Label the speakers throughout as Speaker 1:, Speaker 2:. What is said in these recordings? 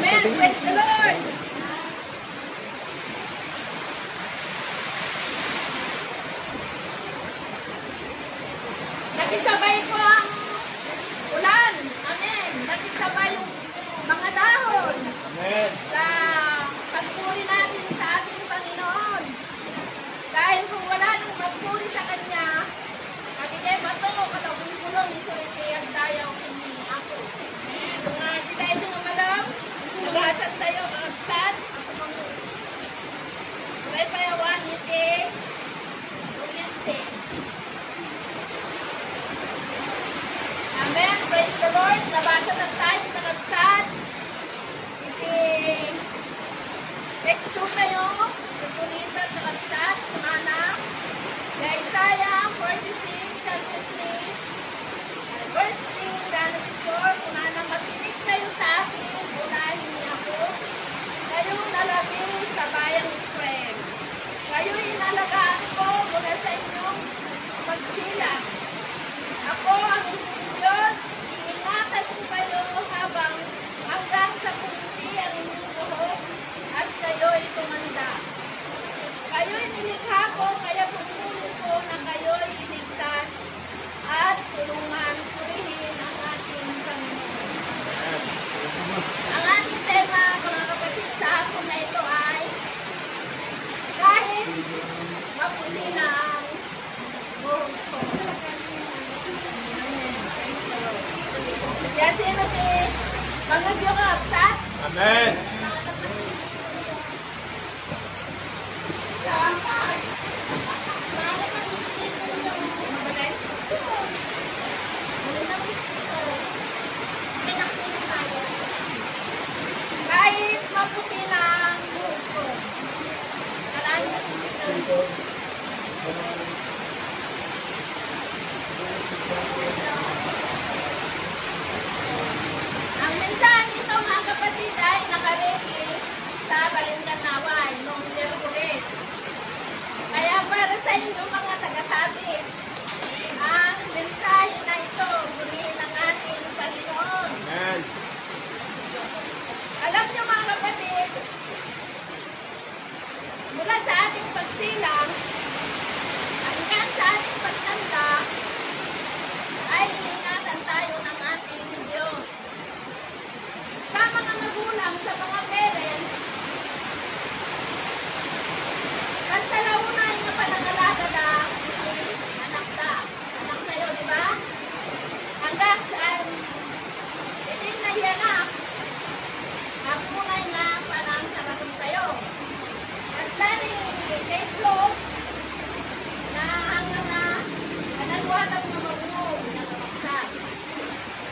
Speaker 1: Amen. Praise the Lord. Nakisabay po ang ulan. Amen. Nakisabay yung mga dahon.
Speaker 2: Amen.
Speaker 1: Sa pagpuri natin sa ating Panginoon. Dahil kung wala nang magpuri sa Kanya, magigay bato, kalabing-kulong, ito ang dayaw kini ako. Mga kita ito ng malam, nagasan tayo, magagsan, ako mga may payawan, iti, oriente. Amen. Praise the Lord. Nabasa na tayo sa nagsan. Iti, text 2 kayo, kapulitan sa nagsan, kumana. Isaiah 46, chapter 3, verse 3, gano'n before, kumana, makinig kayo sa akin, unahin niya ako. Kayo nalabi sa bayang Israel. Kayo inalagaan ko mula sa inyong pagsilang. Ako ang inyong Diyos, iingatan ko kayo habang hanggang sa kumiti ang inyong buhok at kayo'y tumanda. Kayo'y nilikha ko, kaya pumulong ko na kayo'y iligtas at tulungan purihin ang ating Panginoon. Ang ating tema, mga kapatid, sa hapon na ito ay kahit maputi na ang buhok ko. Kaya sino si mga Diyo ka, Apsat?
Speaker 2: Amen.
Speaker 1: Kahit maputi na ang buhok ko. Kalaan na puti. Ang mensahe nito, mga kapatid, ay nakareki sa Balindanaway noong Miyerkules. Kaya para sa inyo mga taga-sabi, ang mensahe na ito, purihin ang ating Panginoon.
Speaker 2: Amen.
Speaker 1: Alam niyo mga kapatid, mula sa ating pagsilang hanggang sa ating pagtanda, ay iingatan tayo ng ating Diyos. Sa mga magulang, sa mga parents, pantalaunan na panangalaga na anak na. Anak na yun, di ba? Hanggang saan, itin na yan na. Hapunay na parang sarapin tayo. At dali, kay Flo, na hanggang na, nalagwanag na mabuong, nalawaksan.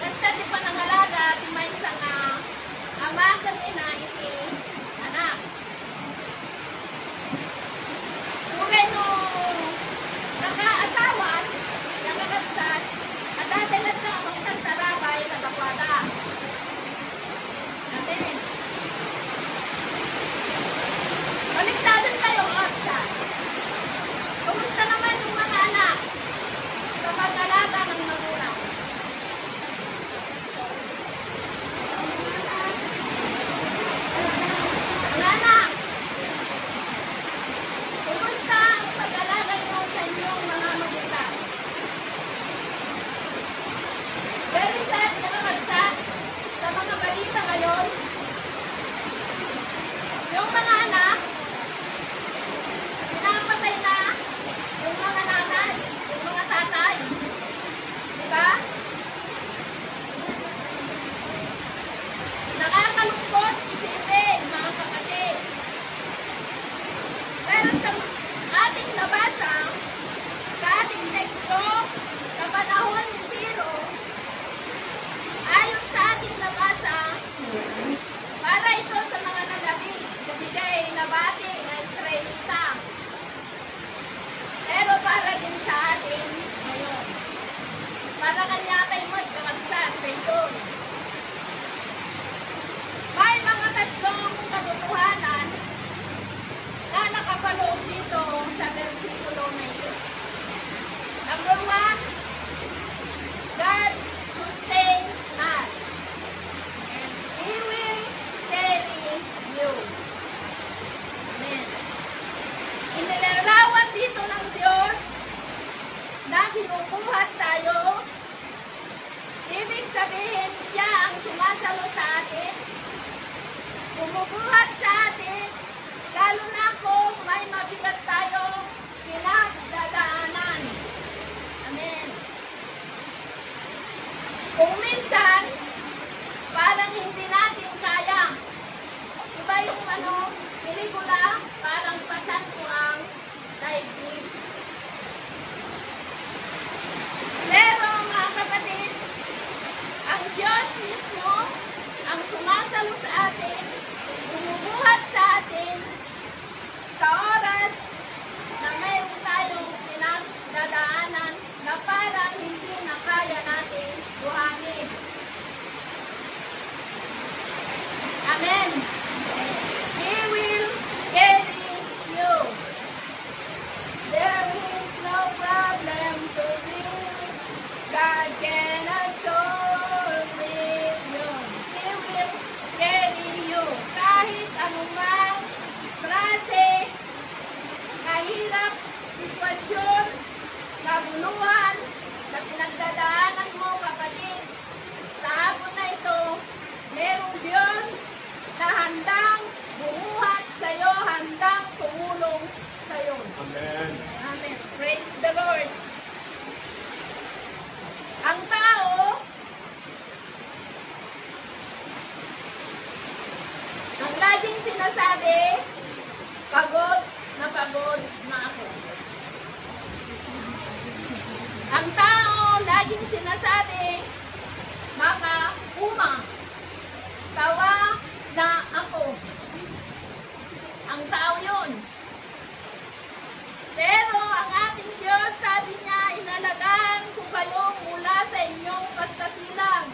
Speaker 1: At dati panangalaga, tumaysa nga, ama kanina, sabihin siya ang sumasalo sa atin, bumubuhat sa atin, lalo na kung may mabigat tayo pinagdadaanan. Amen. Kung minsan, parang hindi natin kaya. Iba yung pelikula, parang pasan ko ang daigdig. Pero mga kapatid, ang Diyos mismo ang sumasalo sa atin, bumubuhat sa atin sa oras na mayroon tayong pinagdadaanan na parang hindi na kaya natin buhanin. Amen. He will carry you. There is no problem to deal. God cannot solve with you. He will carry you. Kahit anumang klase, kahirap, sitwasyon, kabuluhan, na pinagdadaanan mo, kapatid, sa hapon na ito, merong Diyos na handang bumuhat sa'yo, handang tumulong sa'yo. Amen. Amen. Praise the Lord. Ang tao, ang laging sinasabi, pagod na ako. Ang tao, laging sinasabi, makauma, tawa na ako. Ang tao yun. Pero ang ating Diyos, sabi niya, inalagaan ko kayo mula sa inyong pagkasilang.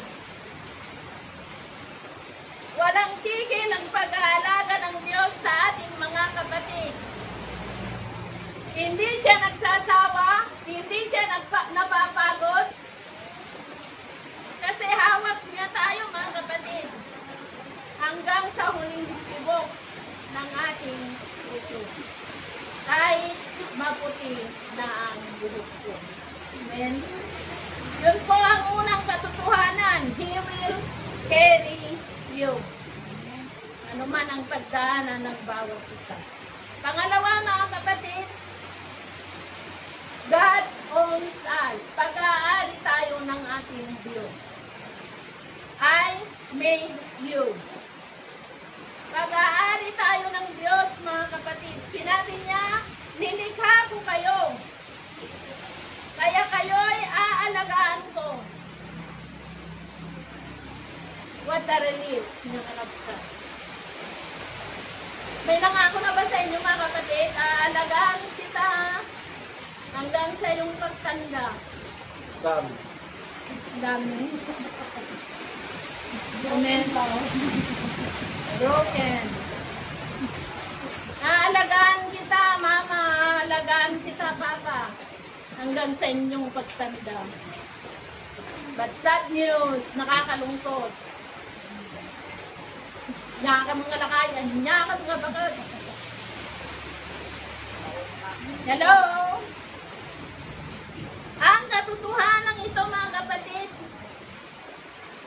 Speaker 1: Walang tigil ang pag-aalaga ng Diyos sa ating mga kapatid. Hindi siya nagsasawa, hindi siya napapagod. Kasi hawak niya tayo, mga kapatid, hanggang sa huling tibok ng ating puso. Kahit maputi na ang buhok ko. Amen. Yun po ang unang katotohanan. He will carry you. Ano man ang pagdaanan ng bawat isa. Pangalawa, mga kapatid, God owns us. Pag-aari tayo ng ating Diyos. I made you. Pag-aari tayo ng Diyos, mga kapatid. Sinabi niya, nilikha ko kayo. Kaya kayo'y aalagaan ko. What a relief. May nangako na ba sa inyo, mga kapatid? Aalagaan kita hanggang sa iyong pagtanda.
Speaker 2: Dami.
Speaker 1: Dami. Amen. Broken. Aalagaan kita, mama. Aalagaan kita, papa. Hanggang sa inyong pagtanda. But sad news, nakakalungkot. Nya ka mga lakayan, nya ka mga bagad. Hello? Ang katotohanan ito, mga kapatid,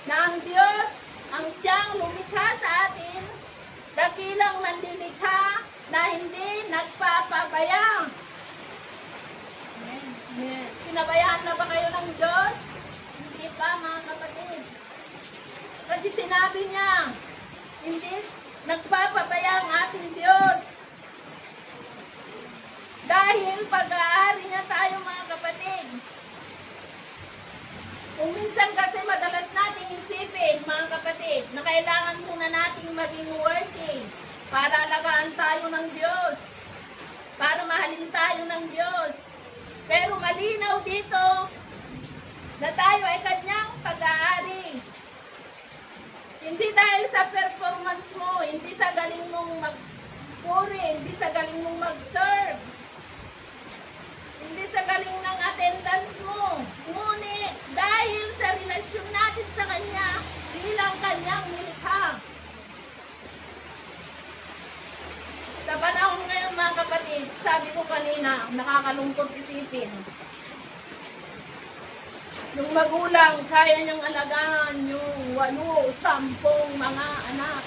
Speaker 1: na ang Diyos ang siyang lumikha sa atin, dakilang manlilikha na hindi nagpapabaya. Amen. Pinabayaan na ba kayo ng Diyos? Hindi pa, mga kapatid. Kasi sinabi niya, hindi nagpapabaya ang ating Diyos. Dahil pag-aari niya tayo, mga kapatid. Kung minsan kasi madalas nating isipin, mga kapatid, na kailangan muna nating maging working para alagaan tayo ng Diyos. Para mahalin tayo ng Diyos. Pero malinaw dito na tayo ay kanyang pag-aari. Hindi dahil sa performance mo, hindi sa galing mong mag-puri, hindi sa galing mong mag-serve, hindi sa galing ng attendance mo. Ngunit dahil sa relasyon natin sa Kanya bilang Kanyang nilikha. Sa panahon ngayon, mga kapatid, sabi ko kanina, nakakalungkot isipin. Yung magulang, kaya niyang alagaan yung 8, 10 mga anak.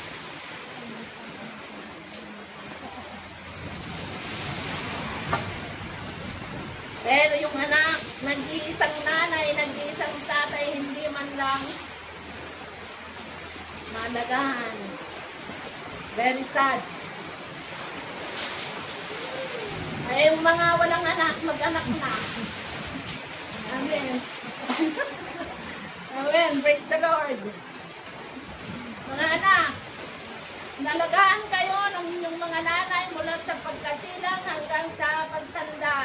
Speaker 1: Pero yung anak, nag-iisang nanay, nag-iisang tatay, hindi man lang maalagaan. Very sad. Ay, yung mga walang anak, mag-anak na. Amen. Amen. Praise the Lord. Mga anak, nalagaan kayo ng inyong mga nanay mula sa pagkasilang hanggang sa pagtanda.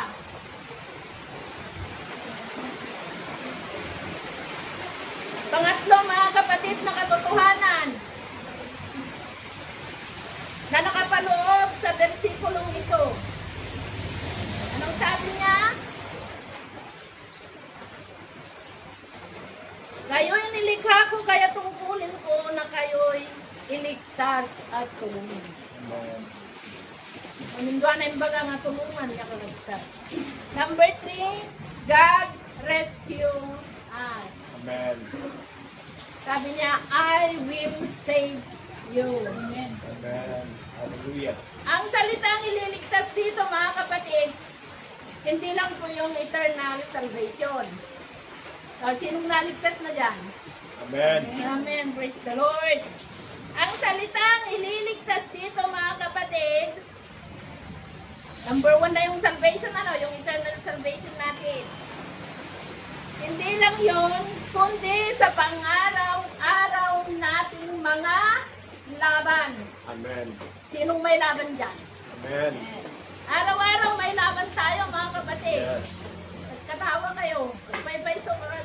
Speaker 1: Pangatlo, mga kapatid, na katotohanan na nakapaloob sa versikulong ito. Anong sabi niya? Kayo'y nilikha ko, kaya tungkulin ko na kayo'y iligtas at tulungan. Manindwa na yung baga nga tulungan niya kaligtas. Number 3, God rescue us.
Speaker 2: Amen.
Speaker 1: Sabi niya, I will save you.
Speaker 2: Amen. Hallelujah.
Speaker 1: Ang salitang ililigtas dito, mga kapatid, hindi lang po yung eternal salvation. Sinong naligtas na dyan?
Speaker 2: Amen.
Speaker 1: Amen. Praise the Lord. Ang salitang ililigtas dito, mga kapatid, number 1 na yung salvation, yung eternal salvation natin. Hindi lang yun, kundi sa pang-araw-araw nating mga laban.
Speaker 2: Amen.
Speaker 1: Sinong may laban dyan?
Speaker 2: Amen.
Speaker 1: Araw-araw may laban tayo, mga kapatid.
Speaker 2: Yes.
Speaker 1: Katawa kayo. Bye-bye sa oras.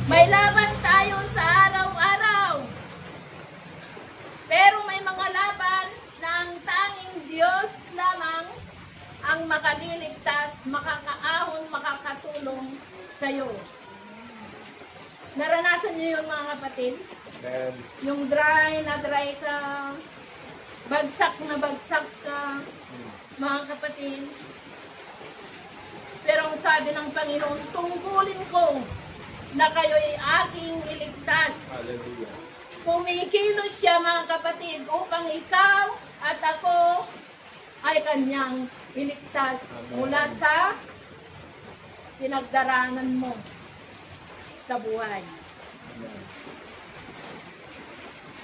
Speaker 1: May laban tayo sa araw-araw. Pero may mga laban na ang tanging Diyos lamang ang makaliligtas, makakaahon, makakatulong sa'yo. Naranasan niyo yun, mga kapatid?
Speaker 2: Amen.
Speaker 1: Yung dry na dry ka, bagsak na bagsak ka, mga kapatid. Pero ang sabi ng Panginoon, tungkulin ko na kayo'y aking iligtas.
Speaker 2: Hallelujah.
Speaker 1: Kumikilos siya, mga kapatid, upang ikaw at ako ay kanyang iligtas mula sa pinagdaraanan mo sa buhay.
Speaker 2: Amen.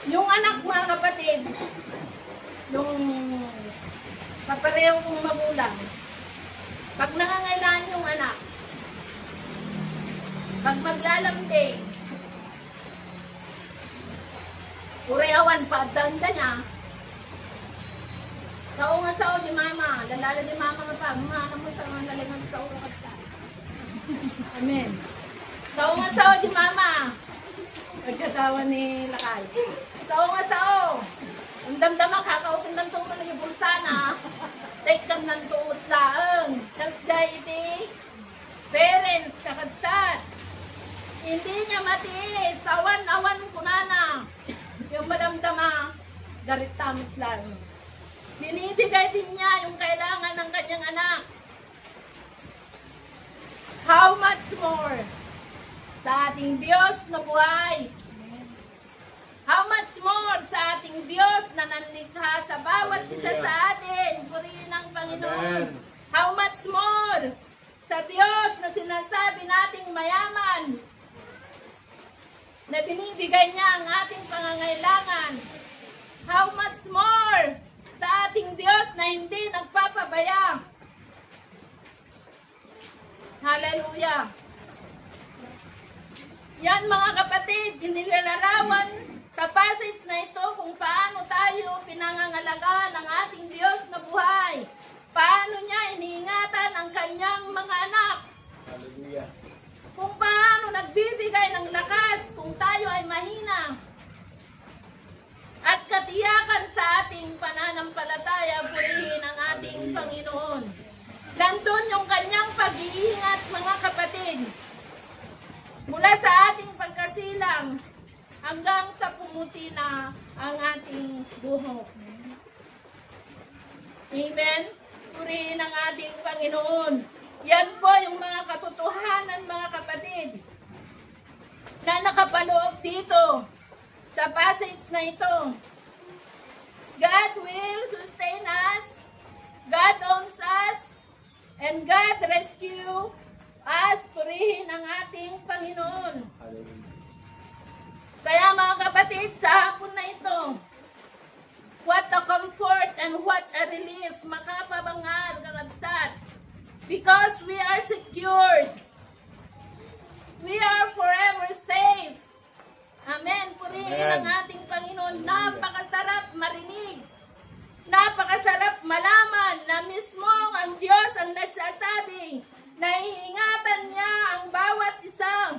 Speaker 1: Yung anak, mga kapatid, yung kapareho kong magulang, pag nangangailangan yung anak, pag maglalambing, ureawan pa, danda niya, sao nga sao di mama, lalala di mama nga pa, mama mo sa mga lalingan sa uro ka sa. Amen. Sao nga sao di mama, pagkatawa ni Lakay. Sao nga sao, ang damdama kakaupin ng tungo na yung bulsa na, take kang ng tuot laang, kasday iti, parents, kakadsat, hindi niya matiis, awan-awan kunana, yung madamdama, garit tamit lang. Binibigay din niya yung kailangan ng kanyang anak. How much more sa ating Diyos na buhay? How much more sa ating Diyos na nanlikha sa bawat isa sa atin? Purihin ang Panginoon.
Speaker 2: Amen.
Speaker 1: How much more sa Diyos na sinasabi nating mayaman, na binibigay niya ang ating pangangailangan. How much more sa ating Diyos na hindi nagpapabaya. Hallelujah. Yan, mga kapatid, inilalarawan sa passage na ito kung paano tayo pinangangalagaan ng ating Diyos na buhay. Paano niya iniingatan ang kanyang mga anak.
Speaker 2: Hallelujah.
Speaker 1: Kung paano nagbibigay ng lakas kung tayo ay mahina. At katiyakan sa ating pananampalataya, purihin ang ating Panginoon. Nandun yung kanyang pag-iingat, mga kapatid. Mula sa ating pagkasilang hanggang sa pumuti na ang ating buhok. Amen? Purihin ang ating Panginoon. Yan po yung mga katotohanan, mga kapatid, na nakapaloob dito sa passage na ito. God will sustain us, God owns us, and God rescue us. Purihin ang ating Panginoon. Kaya mga kapatid, sa hapon na ito, what a comfort and what a relief, makapabangal, kakabsat, because we are secured. We are forever safe. Amen. Purihin ang ating Panginoon. Napakasarap marinig. Napakasarap malaman na mismo ang Diyos ang nagsasabi na iingatan niya ang bawat isa.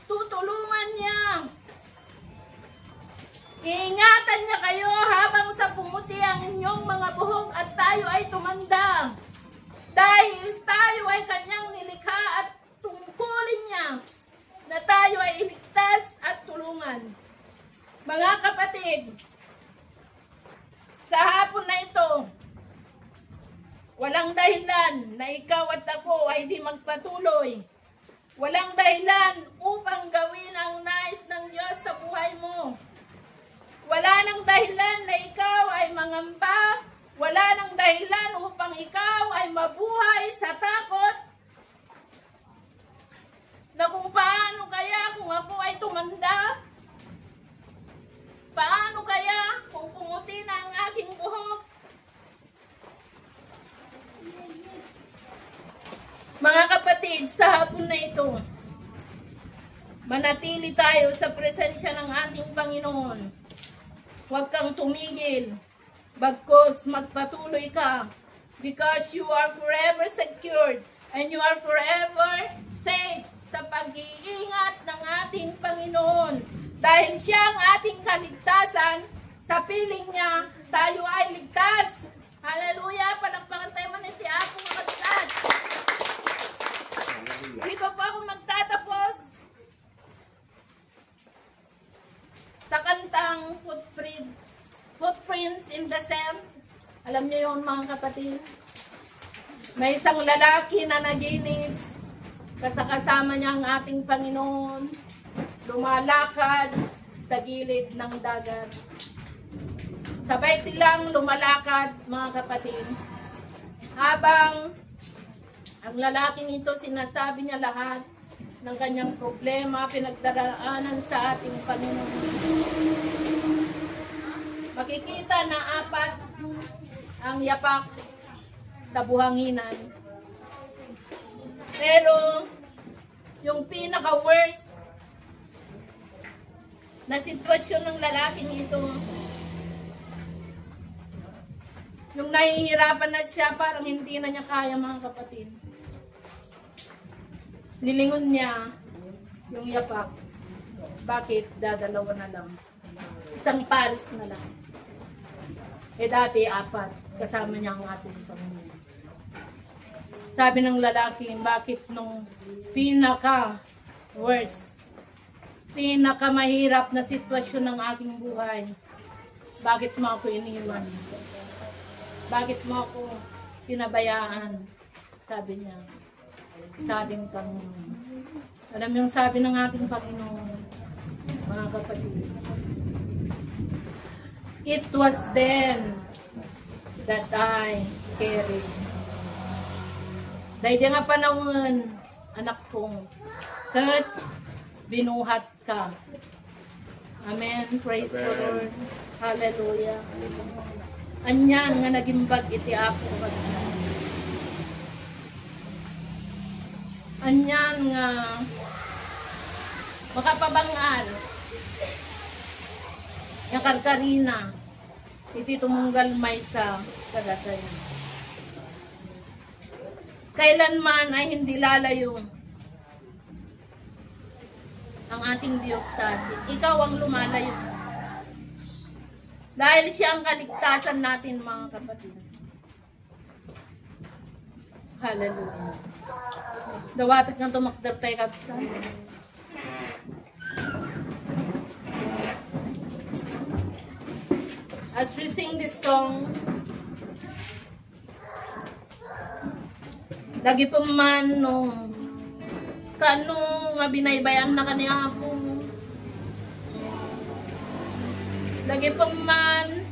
Speaker 1: Tutulungan niya. Iingatan niya kayo habang sa pumuti ang inyong mga buhok at tayo ay tumanda. Dahil tayo ay kanyang nilikha at tungkulin niya na tayo ay iligtas at tulungan. Mga kapatid, sa hapon na ito, walang dahilan na ikaw at ako ay di magpatuloy. Walang dahilan upang gawin ang nais ng Diyos sa buhay mo. Wala nang dahilan na ikaw ay mangamba. Wala nang dahilan upang ikaw ay mabuhay sa takot na kung paano kaya kung ako ay tumanda? Paano kaya kung pumuti na ang aking buhok? Mga kapatid, sa hapon na ito, manatili tayo sa presensya ng ating Panginoon. Huwag kang tumigil, bagkus magpatuloy ka, because you are forever secured and you are forever safe sa pag-iingat ng ating Panginoon. Dahil siya ang ating kaligtasan, sa piling niya, tayo ay ligtas. Hallelujah! Palakpakan tayo man si Apo mga kapatid. Dito po ako magtatapos sa kantang Footprints in the Sand. Alam niyo yun mga kapatid? May isang lalaki na naginip. Kasama niya ang ating Panginoon, lumalakad sa gilid ng dagat. Sabay silang lumalakad, mga kapatid. Habang ang lalaking ito, sinasabi niya lahat ng kanyang problema, pinagdaraanan sa ating Panginoon. Makikita na apat ang yapak sa buhanginan. Pero, yung pinaka-worst na sitwasyon ng lalaking ito, yung nahihirapan na siya, parang hindi na niya kaya, mga kapatid. Nilingon niya yung yapak. Bakit? Dadalawa na lang. Isang pares na lang. Eh dati, apat. Kasama niya ang ating Panginoon. Sabi ng lalaki, bakit nung pinaka-worst, pinaka-mahirap na sitwasyon ng aking buhay, bakit mo ako iniwan? Bakit mo ako pinabayaan? Sabi niya. Sabing Panginoon. Alam mo yung sabi ng ating Panginoon, mga kapatid. It was then that I carried. Dahil nga panahon, anak kong, kat binuhat ka. Amen. Praise the Lord. Hallelujah. Anyan nga nagimbag iti Apo bagsa. Anyan nga makapabangal. Yung karkarina, iti tumunggal may sa kagatay. Kailanman ay hindi lalayo ang ating Diyos sa atin. Ikaw ang lumalayo. Dahil siya ang kaligtasan natin, mga kapatid. Hallelujah. Dawatag ng tumakdap tayo kapsa. As we sing this song, Lagi pa man, no, kano nga binaybayan na kaniya ako. Lagi pa man,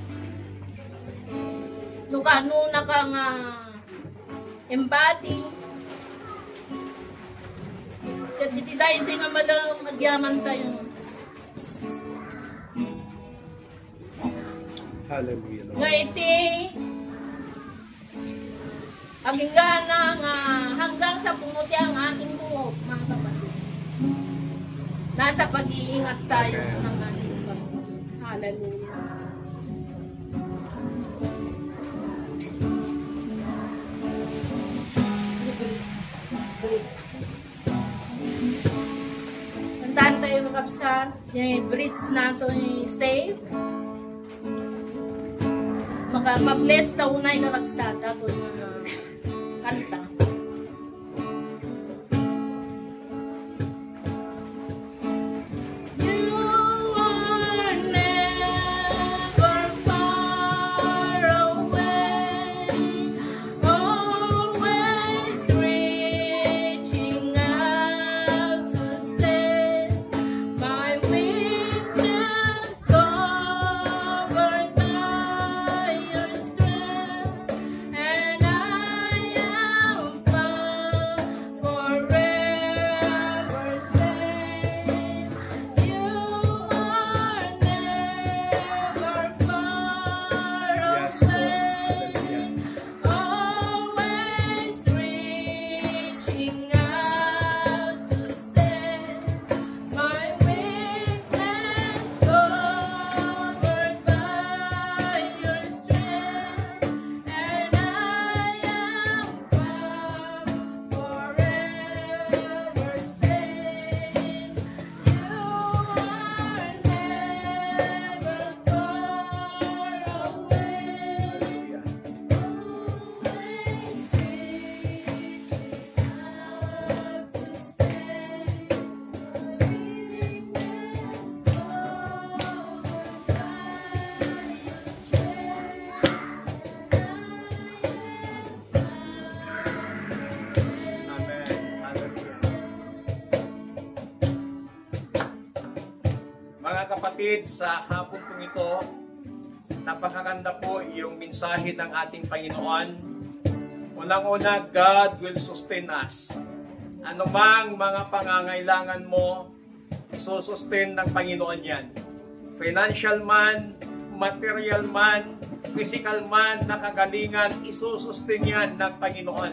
Speaker 1: no, kano na ka nga embody. Kasi di tayo di nga malang magyaman tayo.
Speaker 2: Hallelujah, Lord.
Speaker 1: Nga iti, aging gana nga hanggang sa pumuti ang aking buhok, mga kapatid. Nasa pag-iingat tayo ng ating Panginoon. Hallelujah. Bridge. Tandaan tayo mga kapsat, yung bridge na ito safe. Ma-bless na unay na kapsat ako mga kanta.
Speaker 3: Kapatid, sa hapon pong ito, napakaganda po yung mensahe ng ating Panginoon. Unang-una, God will sustain us. Ano mang mga pangangailangan mo, isusustain ng Panginoon yan. Financial man, material man, physical man, nakagalingan, isusustain yan ng Panginoon.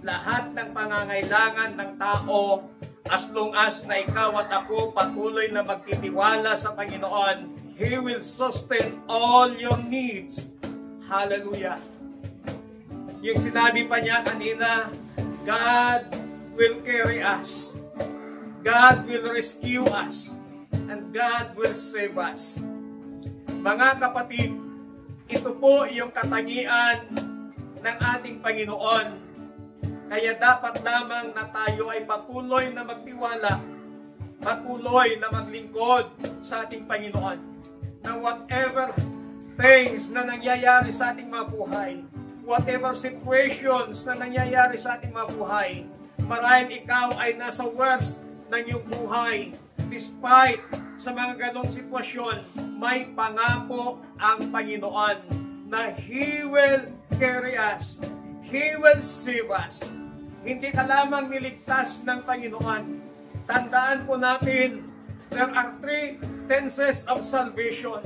Speaker 3: Lahat ng pangangailangan ng tao, as long as na ikaw at ako patuloy na magtitiwala sa Panginoon, He will sustain all your needs. Hallelujah. Yung sinabi pa niya kanina, God will carry us. God will rescue us. And God will save us. Mga kapatid, ito po yung katangian ng ating Panginoon. Kaya dapat lamang na tayo ay patuloy na magtiwala, patuloy na maglingkod sa ating Panginoon. Na whatever things na nangyayari sa ating mga buhay, whatever situations na nangyayari sa ating mga buhay, marahil ikaw ay nasa worst ng iyong buhay, despite sa mga ganong sitwasyon, may pangako ang Panginoon na He will carry us, He will save us. Hindi ka lamang niligtas ng Panginoon. Tandaan po natin, there are three tenses of salvation.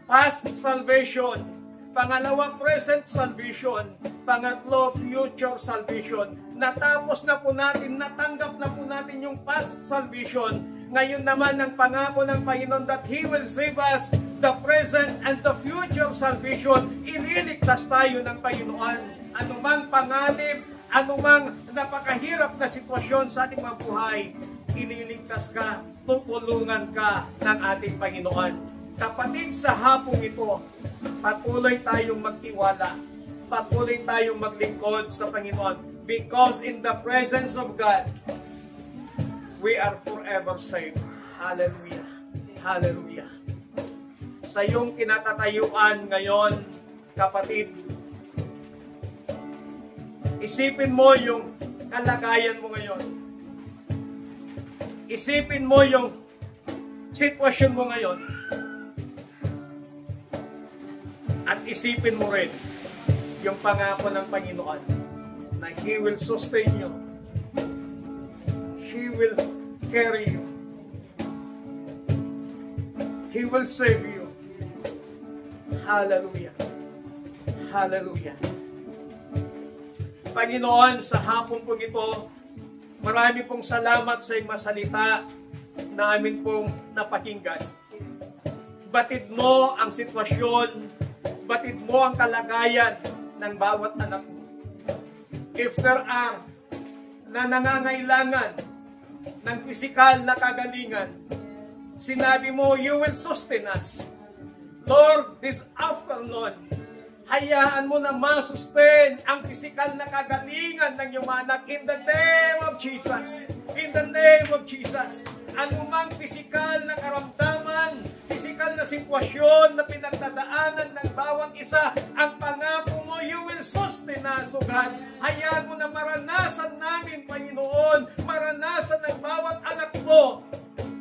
Speaker 3: Past salvation. Pangalawa, present salvation. Pangatlo, future salvation. Natapos na po natin, natanggap na po natin yung past salvation. Ngayon naman ang pangako ng Panginoon that He will save us, the present and the future salvation. Ililigtas tayo ng Panginoon. Anumang panganib, anumang napakahirap na sitwasyon sa ating mga buhay, ililigtas ka, tutulungan ka ng ating Panginoon. Kapatid, sa hapong ito, patuloy tayong magtiwala, patuloy tayong maglingkod sa Panginoon, because in the presence of God, we are forever saved. Hallelujah. Hallelujah. Sa iyong kinatatayuan ngayon, kapatid, isipin mo yung kalagayan mo ngayon. Isipin mo yung sitwasyon mo ngayon. At isipin mo rin yung pangako ng Panginoon na He will sustain you. He will carry you. He will save you. Hallelujah. Hallelujah. Panginoon, sa hapon po ito, marami pong salamat sa iyong masalita na amin pong napakinggan. Batid mo ang sitwasyon, batid mo ang kalagayan ng bawat anak mo. If there are na nangangailangan ng pisikal na kagalingan, sinabi mo, you will sustain us. Lord, this afternoon, hayaan mo na masustain ang pisikal na kagalingan ng iyong anak in the name of Jesus. In the name of Jesus. Anumang pisikal na karamdaman, pisikal na sitwasyon na pinagdadaanan ng bawat isa, ang pangako mo, you will sustain us, O God. Hayaan mo na maranasan namin, Panginoon, maranasan ng bawat anak mo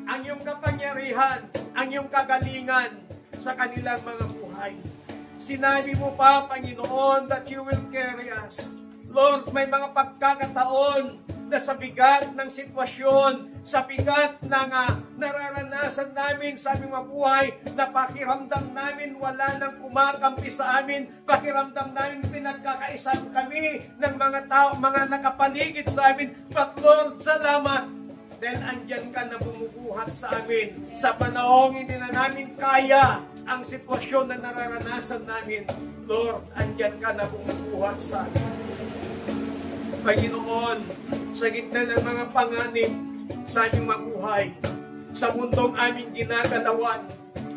Speaker 3: ang iyong kapangyarihan, ang iyong kagalingan sa kanilang mga buhay. Sinabi mo pa, Panginoon, that you will carry us. Lord, may mga pagkakataon na sa bigat ng sitwasyon, sa bigat ng nararanasan namin sa aming mabuhay, na pakiramdam namin wala nang kumakampi sa amin, pakiramdam namin pinagkakaisan kami ng mga tao, mga nakapaligid sa amin. But Lord, salamat, dahil andyan ka na bumubuhat sa amin sa panahong hindi na namin kaya ang sitwasyon na nararanasan namin. Lord, andyan ka na bumubuhat sa amin. Panginoon, sa gitna ng mga panganib sa aming mabuhay, sa mundong aming ginagalawan,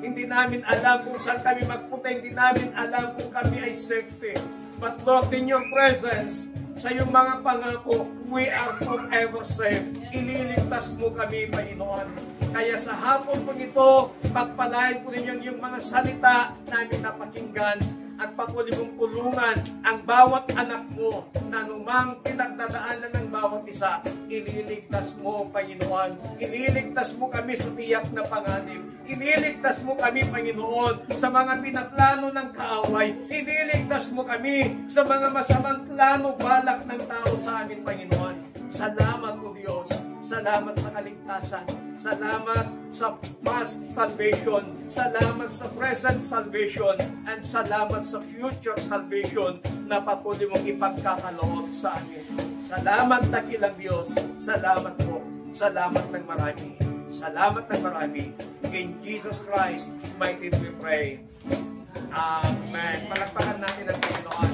Speaker 3: hindi namin alam kung saan kami magpunta, hindi namin alam kung kami ay safety. But Lord, in your presence, sa iyong mga pangako, we are forever safe. Ililigtas mo kami, Panginoon. Kaya sa hapon po ito, pagpalain po ninyo yung mga salita namin napakinggan at patuloy mong tulungan ang bawat anak mo na anumang pinagdadaanan ng bawat isa. Ililigtas mo, Panginoon. Ililigtas mo kami sa tiyak na panganib. Ililigtas mo kami, Panginoon, sa mga pinaplano ng kaaway. Ililigtas mo kami sa mga masamang plano, balak ng tao sa amin, Panginoon. Salamat, O Diyos. Salamat sa kaligtasan. Salamat sa past salvation. Salamat sa present salvation. And salamat sa future salvation na patuloy mong ipagkakaloob sa amin. Salamat, dakilang Diyos. Salamat po. Salamat ng marami. Salamat ng marami. In Jesus Christ, mighty we pray. Amen. Palakpakan natin ang Panginoon.